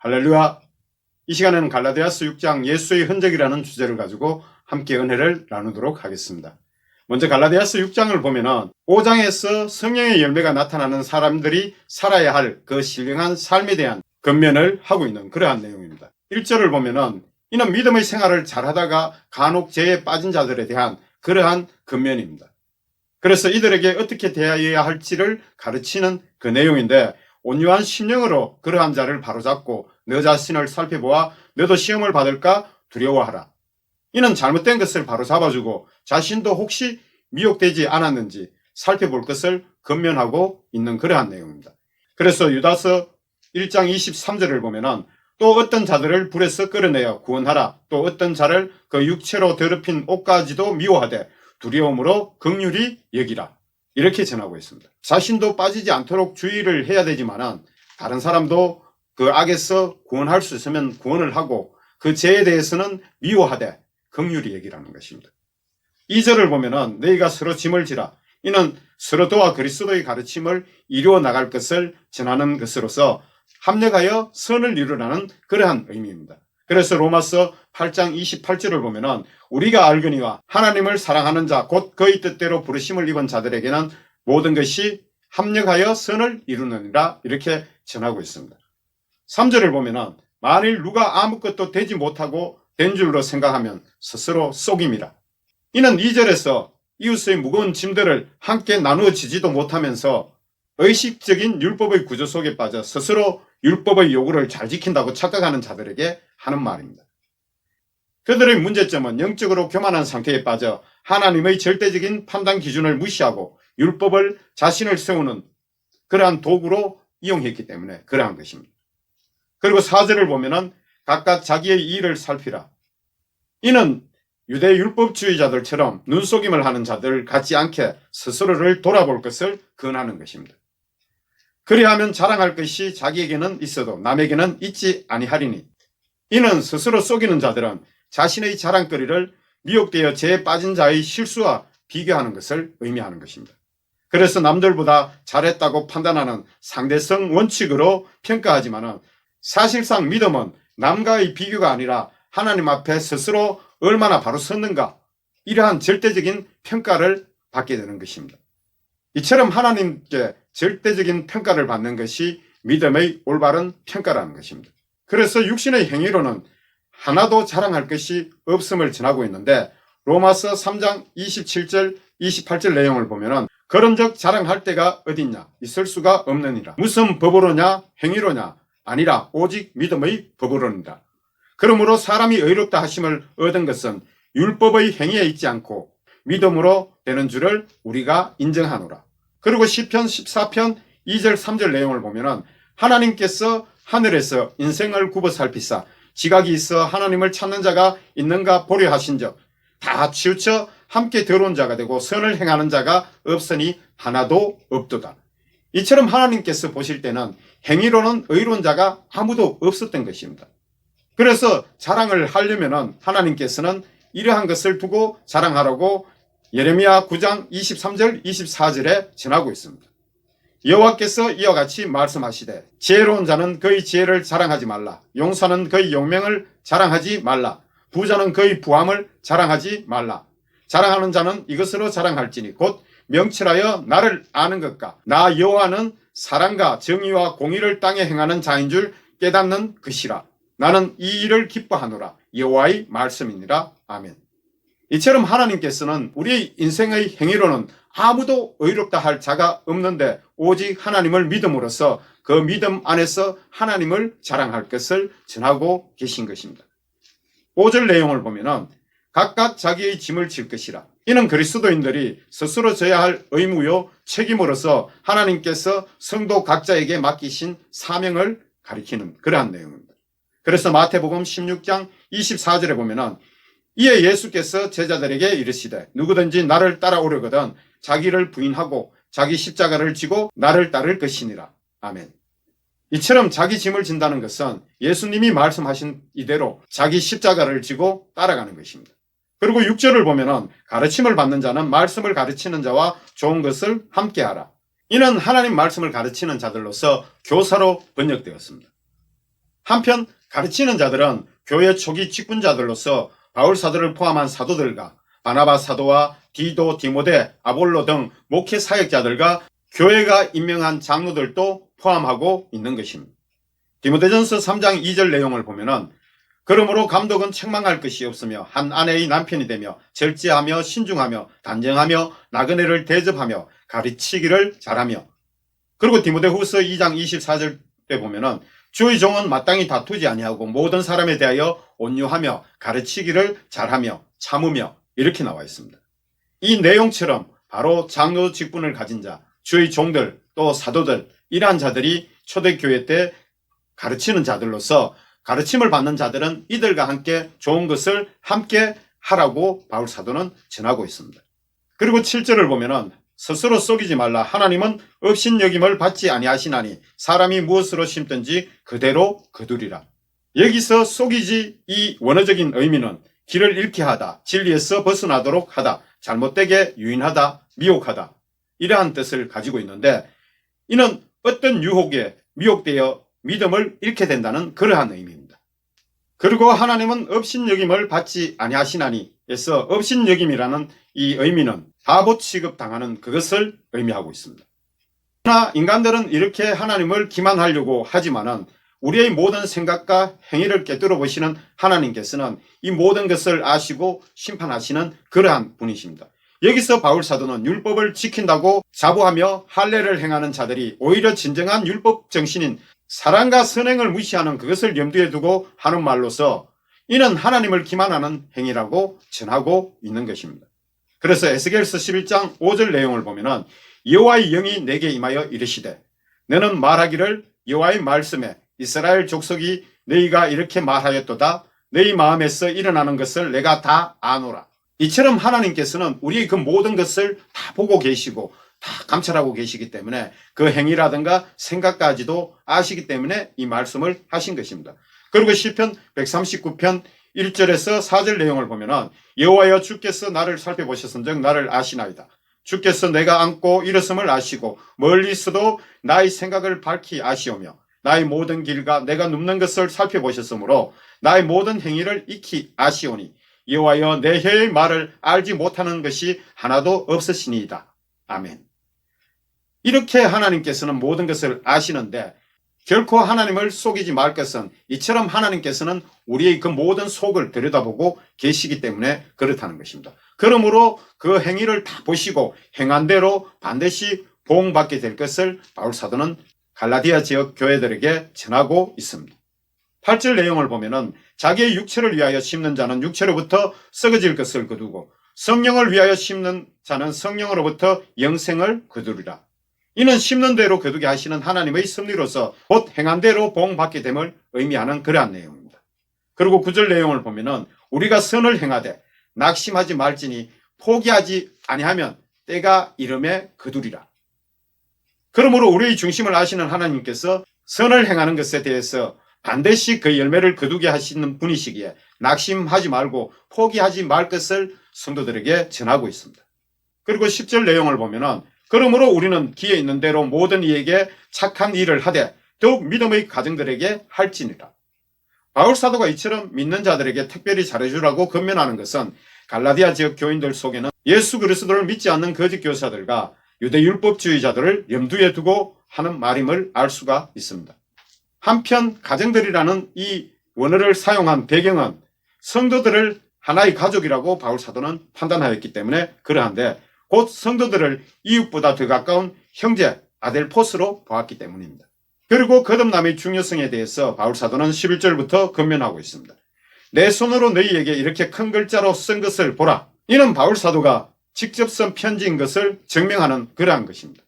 할렐루야! 이 시간에는 갈라디아서 6장 예수의 흔적이라는 주제를 가지고 함께 은혜를 나누도록 하겠습니다. 먼저 갈라디아서 6장을 보면은 5장에서 성령의 열매가 나타나는 사람들이 살아야 할 그 신령한 삶에 대한 권면을 하고 있는 그러한 내용입니다. 1절을 보면은 이는 믿음의 생활을 잘하다가 간혹 죄에 빠진 자들에 대한 그러한 권면입니다. 그래서 이들에게 어떻게 대해야 할지를 가르치는 그 내용인데, 온유한 심령으로 그러한 자를 바로잡고 너 자신을 살펴보아 너도 시험을 받을까 두려워하라. 이는 잘못된 것을 바로잡아주고 자신도 혹시 미혹되지 않았는지 살펴볼 것을 권면하고 있는 그러한 내용입니다. 그래서 유다서 1장 23절을 보면은 또 어떤 자들을 불에서 끌어내어 구원하라. 또 어떤 자를 그 육체로 더럽힌 옷까지도 미워하되 두려움으로 긍휼히 여기라. 이렇게 전하고 있습니다. 자신도 빠지지 않도록 주의를 해야 되지만 다른 사람도 그 악에서 구원할 수 있으면 구원을 하고 그 죄에 대해서는 미워하되 긍휼히 여기라는 것입니다. 2절을 보면은 너희가 서로 짐을 지라. 이는 서로 도와 그리스도의 가르침을 이루어 나갈 것을 전하는 것으로서 합력하여 선을 이루라는 그러한 의미입니다. 그래서 로마서 8장 28절을 보면은 우리가 알거니와 하나님을 사랑하는 자 곧 그의 뜻대로 부르심을 입은 자들에게는 모든 것이 합력하여 선을 이루느니라 이렇게 전하고 있습니다. 3절을 보면은 만일 누가 아무것도 되지 못하고 된 줄로 생각하면 스스로 속임이라. 이는 2절에서 이웃의 무거운 짐들을 함께 나누어 지지도 못하면서 의식적인 율법의 구조 속에 빠져 스스로 율법의 요구를 잘 지킨다고 착각하는 자들에게 하는 말입니다. 그들의 문제점은 영적으로 교만한 상태에 빠져 하나님의 절대적인 판단 기준을 무시하고 율법을 자신을 세우는 그러한 도구로 이용했기 때문에 그러한 것입니다. 그리고 4절을 보면은 각각 자기의 일을 살피라. 이는 유대 율법주의자들처럼 눈속임을 하는 자들 같지 않게 스스로를 돌아볼 것을 권하는 것입니다. 그리하면 자랑할 것이 자기에게는 있어도 남에게는 있지 아니하리니, 이는 스스로 속이는 자들은 자신의 자랑거리를 미혹되어 죄에 빠진 자의 실수와 비교하는 것을 의미하는 것입니다. 그래서 남들보다 잘했다고 판단하는 상대성 원칙으로 평가하지만 사실상 믿음은 남과의 비교가 아니라 하나님 앞에 스스로 얼마나 바로 섰는가, 이러한 절대적인 평가를 받게 되는 것입니다. 이처럼 하나님께 절대적인 평가를 받는 것이 믿음의 올바른 평가라는 것입니다. 그래서 육신의 행위로는 하나도 자랑할 것이 없음을 전하고 있는데, 로마서 3장 27절 28절 내용을 보면은 그런즉 자랑할 때가 어딨냐, 있을 수가 없느니라. 무슨 법으로냐, 행위로냐, 아니라 오직 믿음의 법으로니라. 그러므로 사람이 의롭다 하심을 얻은 것은 율법의 행위에 있지 않고 믿음으로 되는 줄을 우리가 인정하노라. 그리고 시편 14편 2절 3절 내용을 보면은 하나님께서 하늘에서 인생을 굽어 살피사 지각이 있어 하나님을 찾는 자가 있는가 보려 하신즉 다 치우쳐 함께 더러운 자가 되고 선을 행하는 자가 없으니 하나도 없도다. 이처럼 하나님께서 보실 때는 행위로는 의로운 자가 아무도 없었던 것입니다. 그래서 자랑을 하려면 하나님께서는 이러한 것을 두고 자랑하라고 예레미야 9장 23절 24절에 전하고 있습니다. 여호와께서 이와 같이 말씀하시되 지혜로운 자는 그의 지혜를 자랑하지 말라. 용사는 그의 용맹을 자랑하지 말라. 부자는 그의 부함을 자랑하지 말라. 자랑하는 자는 이것으로 자랑할지니 곧 명철하여 나를 아는 것과 나 여호와는 사랑과 정의와 공의를 땅에 행하는 자인 줄 깨닫는 것이라. 나는 이 일을 기뻐하노라. 여호와의 말씀이니라. 아멘. 이처럼 하나님께서는 우리의 인생의 행위로는 아무도 의롭다 할 자가 없는데 오직 하나님을 믿음으로써 그 믿음 안에서 하나님을 자랑할 것을 전하고 계신 것입니다. 5절 내용을 보면은 각각 자기의 짐을 질 것이라. 이는 그리스도인들이 스스로 져야 할 의무요 책임으로서 하나님께서 성도 각자에게 맡기신 사명을 가리키는 그러한 내용입니다. 그래서 마태복음 16장 24절에 보면은 이에 예수께서 제자들에게 이르시되 누구든지 나를 따라오려거든 자기를 부인하고 자기 십자가를 지고 나를 따를 것이니라. 아멘. 이처럼 자기 짐을 진다는 것은 예수님이 말씀하신 이대로 자기 십자가를 지고 따라가는 것입니다. 그리고 6절을 보면은 가르침을 받는 자는 말씀을 가르치는 자와 좋은 것을 함께하라. 이는 하나님 말씀을 가르치는 자들로서 교사로 번역되었습니다. 한편 가르치는 자들은 교회 초기 직분자들로서 바울 사도를 포함한 사도들과 바나바 사도와 디도, 디모데, 아볼로 등 목회 사역자들과 교회가 임명한 장로들도 포함하고 있는 것입니다. 디모데전서 3장 2절 내용을 보면은 그러므로 감독은 책망할 것이 없으며 한 아내의 남편이 되며 절제하며 신중하며 단정하며 나그네를 대접하며 가르치기를 잘하며, 그리고 디모데후서 2장 24절에 보면은 주의 종은 마땅히 다투지 아니하고 모든 사람에 대하여 온유하며 가르치기를 잘하며 참으며 이렇게 나와 있습니다. 이 내용처럼 바로 장로 직분을 가진 자, 주의 종들, 또 사도들, 이러한 자들이 초대교회 때 가르치는 자들로서 가르침을 받는 자들은 이들과 함께 좋은 것을 함께 하라고 바울 사도는 전하고 있습니다. 그리고 7절을 보면은 스스로 속이지 말라. 하나님은 업신여김을 받지 아니하시나니 사람이 무엇으로 심든지 그대로 거두리라. 여기서 속이지, 이 원어적인 의미는 길을 잃게 하다, 진리에서 벗어나도록 하다, 잘못되게 유인하다, 미혹하다, 이러한 뜻을 가지고 있는데, 이는 어떤 유혹에 미혹되어 믿음을 잃게 된다는 그러한 의미입니다. 그리고 하나님은 업신여김을 받지 아니하시나니 에서 업신여김이라는 이 의미는 바보 취급당하는 그것을 의미하고 있습니다. 그러나 인간들은 이렇게 하나님을 기만하려고 하지만은 우리의 모든 생각과 행위를 꿰뚫어 보시는 하나님께서는 이 모든 것을 아시고 심판하시는 그러한 분이십니다. 여기서 바울 사도는 율법을 지킨다고 자부하며 할례를 행하는 자들이 오히려 진정한 율법 정신인 사랑과 선행을 무시하는 그것을 염두에 두고 하는 말로서 이는 하나님을 기만하는 행위라고 전하고 있는 것입니다. 그래서 에스겔서 11장 5절 내용을 보면은 여호와의 영이 내게 임하여 이르시되 너는 말하기를 여호와의 말씀에 이스라엘 족속이 너희가 이렇게 말하였도다. 너희 마음에서 일어나는 것을 내가 다 아노라. 이처럼 하나님께서는 우리의 그 모든 것을 다 보고 계시고 다 감찰하고 계시기 때문에 그 행위라든가 생각까지도 아시기 때문에 이 말씀을 하신 것입니다. 그리고 시편 139편 1절에서 4절 내용을 보면은 여호와여 주께서 나를 살펴보셨은즉 나를 아시나이다. 주께서 내가 앉고 일었음을 아시고 멀리서도 나의 생각을 밝히 아시오며 나의 모든 길과 내가 눕는 것을 살펴보셨으므로 나의 모든 행위를 익히 아시오니 여호와여 내 혀의 말을 알지 못하는 것이 하나도 없으시니이다. 아멘. 이렇게 하나님께서는 모든 것을 아시는데 결코 하나님을 속이지 말 것은 이처럼 하나님께서는 우리의 그 모든 속을 들여다보고 계시기 때문에 그렇다는 것입니다. 그러므로 그 행위를 다 보시고 행한 대로 반드시 보응받게 될 것을 바울 사도는 갈라디아 지역 교회들에게 전하고 있습니다. 8절 내용을 보면은 자기의 육체를 위하여 심는 자는 육체로부터 썩어질 것을 거두고 성령을 위하여 심는 자는 성령으로부터 영생을 거두리라. 이는 심는 대로 거두게 하시는 하나님의 섭리로서 곧 행한 대로 보응받게 됨을 의미하는 그러한 내용입니다. 그리고 9절 내용을 보면은 우리가 선을 행하되 낙심하지 말지니 포기하지 아니하면 때가 이름에 거두리라. 그러므로 우리의 중심을 아시는 하나님께서 선을 행하는 것에 대해서 반드시 그 열매를 거두게 하시는 분이시기에 낙심하지 말고 포기하지 말 것을 성도들에게 전하고 있습니다. 그리고 10절 내용을 보면은 그러므로 우리는 기에 있는 대로 모든 이에게 착한 일을 하되 더욱 믿음의 가정들에게 할지니라. 바울 사도가 이처럼 믿는 자들에게 특별히 잘해주라고 권면하는 것은 갈라디아 지역 교인들 속에는 예수 그리스도를 믿지 않는 거짓 교사들과 유대율법주의자들을 염두에 두고 하는 말임을 알 수가 있습니다. 한편 가정들이라는 이 원어를 사용한 배경은 성도들을 하나의 가족이라고 바울 사도는 판단하였기 때문에 그러한데 곧 성도들을 이웃보다 더 가까운 형제, 아델포스로 보았기 때문입니다. 그리고 거듭남의 중요성에 대해서 바울 사도는 11절부터 권면하고 있습니다. 내 손으로 너희에게 이렇게 큰 글자로 쓴 것을 보라. 이는 바울 사도가 직접 쓴 편지인 것을 증명하는 그러한 것입니다.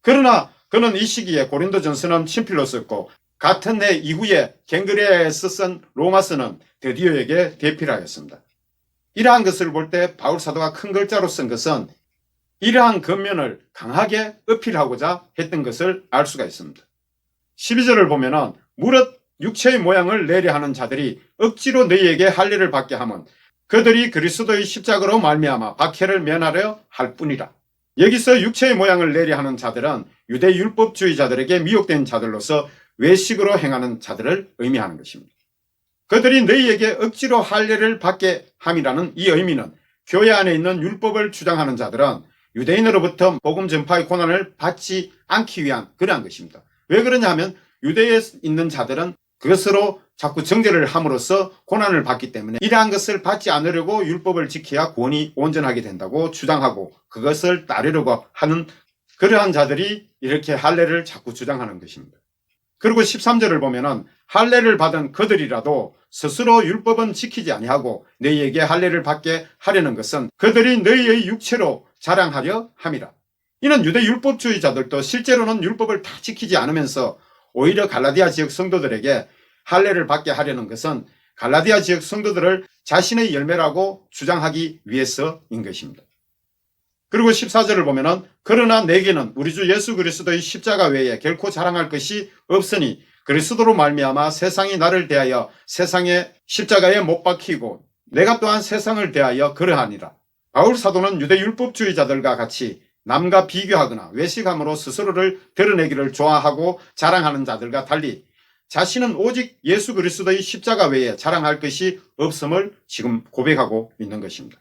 그러나 그는 이 시기에 고린도전서는 친필로 썼고 같은 해 이후에 갱그레아에서 쓴 로마서는 드디어에게 대필하였습니다. 이러한 것을 볼 때 바울 사도가 큰 글자로 쓴 것은 이러한 겉면을 강하게 어필하고자 했던 것을 알 수가 있습니다. 12절을 보면은 무릇 육체의 모양을 내려 하는 자들이 억지로 너희에게 할례를 받게 하면 그들이 그리스도의 십자가로 말미암아 박해를 면하려 할 뿐이라. 여기서 육체의 모양을 내려 하는 자들은 유대 율법주의자들에게 미혹된 자들로서 외식으로 행하는 자들을 의미하는 것입니다. 그들이 너희에게 억지로 할례를 받게 함이라는 이 의미는 교회 안에 있는 율법을 주장하는 자들은 유대인으로부터 복음 전파의 고난을 받지 않기 위한 그러한 것입니다. 왜 그러냐 하면 유대에 있는 자들은 그것으로 자꾸 정죄를 함으로써 고난을 받기 때문에 이러한 것을 받지 않으려고 율법을 지켜야 구원이 온전하게 된다고 주장하고 그것을 따르려고 하는 그러한 자들이 이렇게 할례를 자꾸 주장하는 것입니다. 그리고 13절을 보면은 할례를 받은 그들이라도 스스로 율법은 지키지 아니하고 너희에게 할례를 받게 하려는 것은 그들이 너희의 육체로 자랑하려 함이라. 이는 유대 율법주의자들도 실제로는 율법을 다 지키지 않으면서 오히려 갈라디아 지역 성도들에게 할례를 받게 하려는 것은 갈라디아 지역 성도들을 자신의 열매라고 주장하기 위해서인 것입니다. 그리고 14절을 보면은 그러나 내게는 우리 주 예수 그리스도의 십자가 외에 결코 자랑할 것이 없으니 그리스도로 말미암아 세상이 나를 대하여 세상의 십자가에 못 박히고 내가 또한 세상을 대하여 그러하니라. 바울 사도는 유대 율법주의자들과 같이 남과 비교하거나 외식함으로 스스로를 드러내기를 좋아하고 자랑하는 자들과 달리 자신은 오직 예수 그리스도의 십자가 외에 자랑할 것이 없음을 지금 고백하고 있는 것입니다.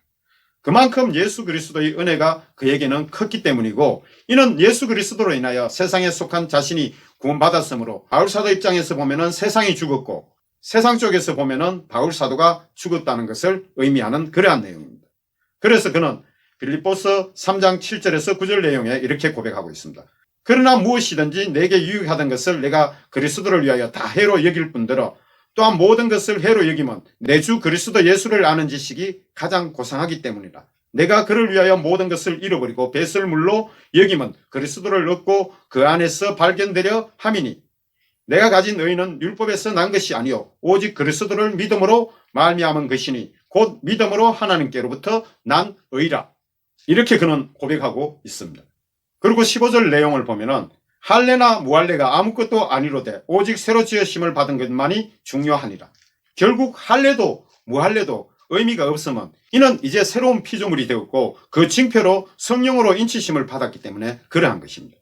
그만큼 예수 그리스도의 은혜가 그에게는 컸기 때문이고 이는 예수 그리스도로 인하여 세상에 속한 자신이 구원받았으므로 바울 사도 입장에서 보면은 세상이 죽었고 세상 쪽에서 보면은 바울 사도가 죽었다는 것을 의미하는 그러한 내용입니다. 그래서 그는 빌립보서 3장 7절에서 9절 내용에 이렇게 고백하고 있습니다. 그러나 무엇이든지 내게 유익하던 것을 내가 그리스도를 위하여 다 해로 여길 뿐더러 또한 모든 것을 해로 여기면 내 주 그리스도 예수를 아는 지식이 가장 고상하기 때문이라. 내가 그를 위하여 모든 것을 잃어버리고 배설물로 여기면 그리스도를 얻고 그 안에서 발견되려 함이니 내가 가진 의는 율법에서 난 것이 아니요 오직 그리스도를 믿음으로 말미암은 것이니 곧 믿음으로 하나님께로부터 난 의라. 이렇게 그는 고백하고 있습니다. 그리고 15절 내용을 보면은 할례나 무할례가 아무것도 아니로되 오직 새로 지으심을 받은 것만이 중요하니라. 결국 할례도 무할례도 의미가 없으면 이는 이제 새로운 피조물이 되었고 그 징표로 성령으로 인치심을 받았기 때문에 그러한 것입니다.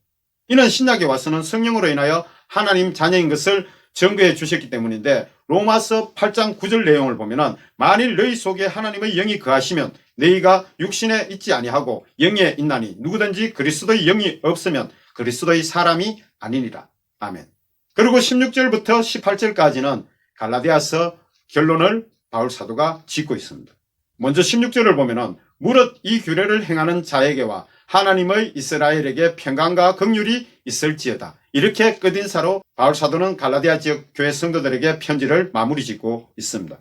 이는 신약에 와서는 성령으로 인하여 하나님 자녀인 것을 증거해 주셨기 때문인데 로마서 8장 9절 내용을 보면은 만일 너희 속에 하나님의 영이 거하시면 너희가 육신에 있지 아니하고 영에 있나니 누구든지 그리스도의 영이 없으면 그리스도의 사람이 아니니라. 아멘. 그리고 16절부터 18절까지는 갈라디아서 결론을 바울 사도가 짓고 있습니다. 먼저 16절을 보면은 무릇 이 규례를 행하는 자에게와 하나님의 이스라엘에게 평강과 긍휼이 있을지어다. 이렇게 끝인사로 바울 사도는 갈라디아 지역 교회 성도들에게 편지를 마무리 짓고 있습니다.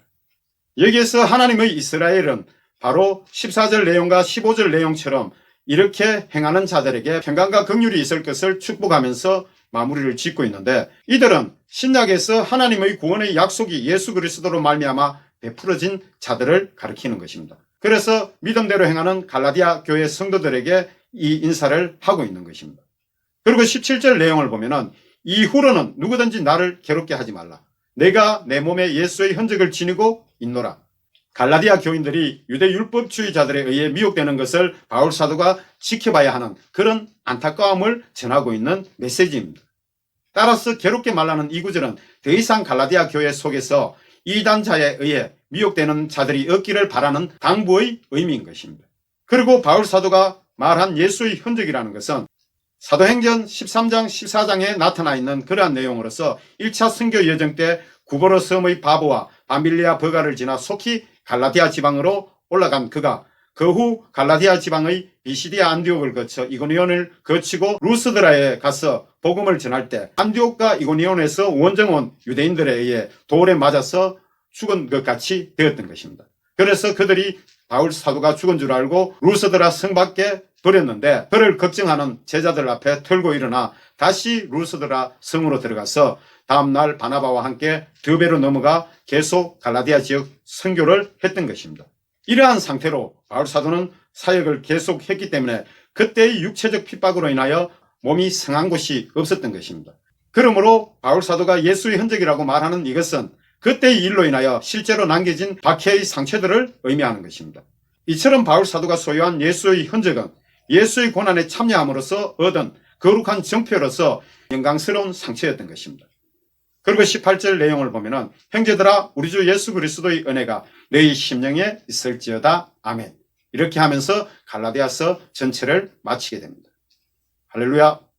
여기에서 하나님의 이스라엘은 바로 14절 내용과 15절 내용처럼 이렇게 행하는 자들에게 평강과 긍휼이 있을 것을 축복하면서 마무리를 짓고 있는데 이들은 신약에서 하나님의 구원의 약속이 예수 그리스도로 말미암아 베풀어진 자들을 가리키는 것입니다. 그래서 믿음대로 행하는 갈라디아 교회 성도들에게 이 인사를 하고 있는 것입니다. 그리고 17절 내용을 보면은 이후로는 누구든지 나를 괴롭게 하지 말라. 내가 내 몸에 예수의 흔적을 지니고 있노라. 갈라디아 교인들이 유대 율법주의자들에 의해 미혹되는 것을 바울 사도가 지켜봐야 하는 그런 안타까움을 전하고 있는 메시지입니다. 따라서 괴롭게 말라는 이 구절은 더 이상 갈라디아 교회 속에서 이단자에 의해 미혹되는 자들이 없기를 바라는 당부의 의미인 것입니다. 그리고 바울 사도가 말한 예수의 흔적이라는 것은 사도행전 13장 14장에 나타나 있는 그러한 내용으로서 1차 선교 여정 때 구버로 섬의 바보와 밤빌리아 버가를 지나 속히 갈라디아 지방으로 올라간 그가 그 후 갈라디아 지방의 비시디아 안디옥을 거쳐 이고니온을 거치고 루스드라에 가서 복음을 전할 때 안디옥과 이고니온에서 원정온 유대인들에 의해 돌에 맞아서 죽은 것 같이 되었던 것입니다. 그래서 그들이 바울 사도가 죽은 줄 알고 루스드라 성 밖에 버렸는데 그를 걱정하는 제자들 앞에 털고 일어나 다시 루스드라 성으로 들어가서 다음날 바나바와 함께 드베로 넘어가 계속 갈라디아 지역 선교를 했던 것입니다. 이러한 상태로 바울 사도는 사역을 계속했기 때문에 그때의 육체적 핍박으로 인하여 몸이 성한 곳이 없었던 것입니다. 그러므로 바울 사도가 예수의 흔적이라고 말하는 이것은 그때의 일로 인하여 실제로 남겨진 박해의 상처들을 의미하는 것입니다. 이처럼 바울 사도가 소유한 예수의 흔적은 예수의 고난에 참여함으로써 얻은 거룩한 정표로서 영광스러운 상처였던 것입니다. 그리고 18절 내용을 보면은 형제들아 우리 주 예수 그리스도의 은혜가 너희 심령에 있을지어다. 아멘. 이렇게 하면서 갈라디아서 전체를 마치게 됩니다. 할렐루야.